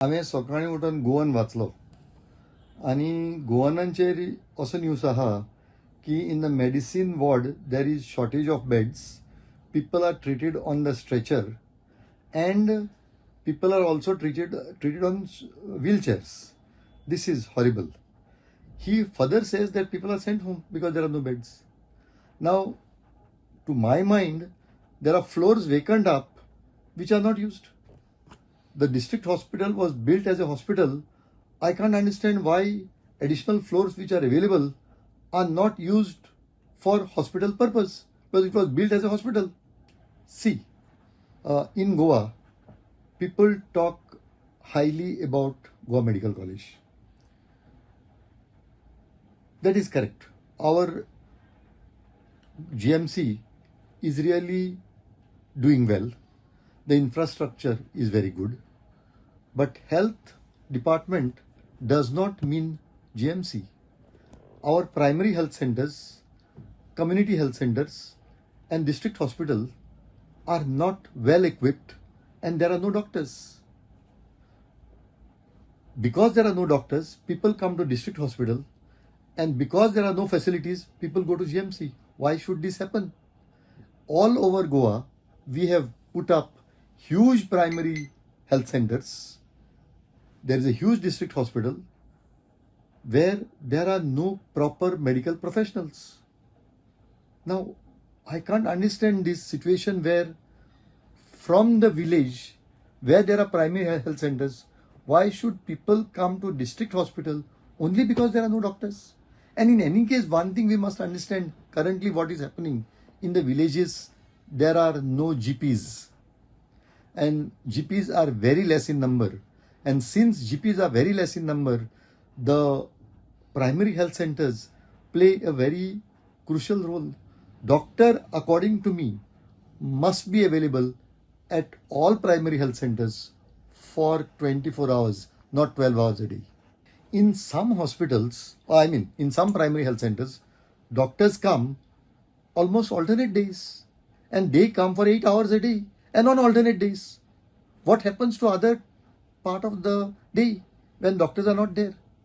हांवें सकाळीं उठून गोवन वाचलो आनी गोवनांचेर असो न्यूज आहा की in the medicine ward there is shortage of beds, people are treated on the stretcher and people are also treated on wheelchairs. This is horrible. He further says that people are sent home because there are no beds. Now, to my mind, there are floors vacant up which are not used. The district hospital was built as a hospital. I can't understand why additional floors which are available are not used for hospital purpose, because it was built as a hospital. See, in Goa, people talk highly about Goa Medical College. That is correct. Our GMC is really doing well. The infrastructure is very good. But health department does not mean GMC. Our primary health centers, community health centers, and district hospital are not well equipped, and there are no doctors. Because there are no doctors, people come to district hospital, and because there are no facilities, people go to GMC. Why should this happen? All over Goa, we have put up huge primary health centers. There is a huge district hospital where there are no proper medical professionals. Now, I can't understand this situation where from the village where there are primary health centers, why should people come to district hospital only because there are no doctors? And in any case, one thing we must understand currently what is happening in the villages, there are no GPs. And GPs are very less in number. And since GPs are very less in number, the primary health centers play a very crucial role. Doctor, according to me, must be available at all primary health centers for 24 hours, not 12 hours a day. In some hospitals, in some primary health centers, doctors come almost alternate days, and they come for 8 hours a day and on alternate days. What happens to other part of the day when doctors are not there?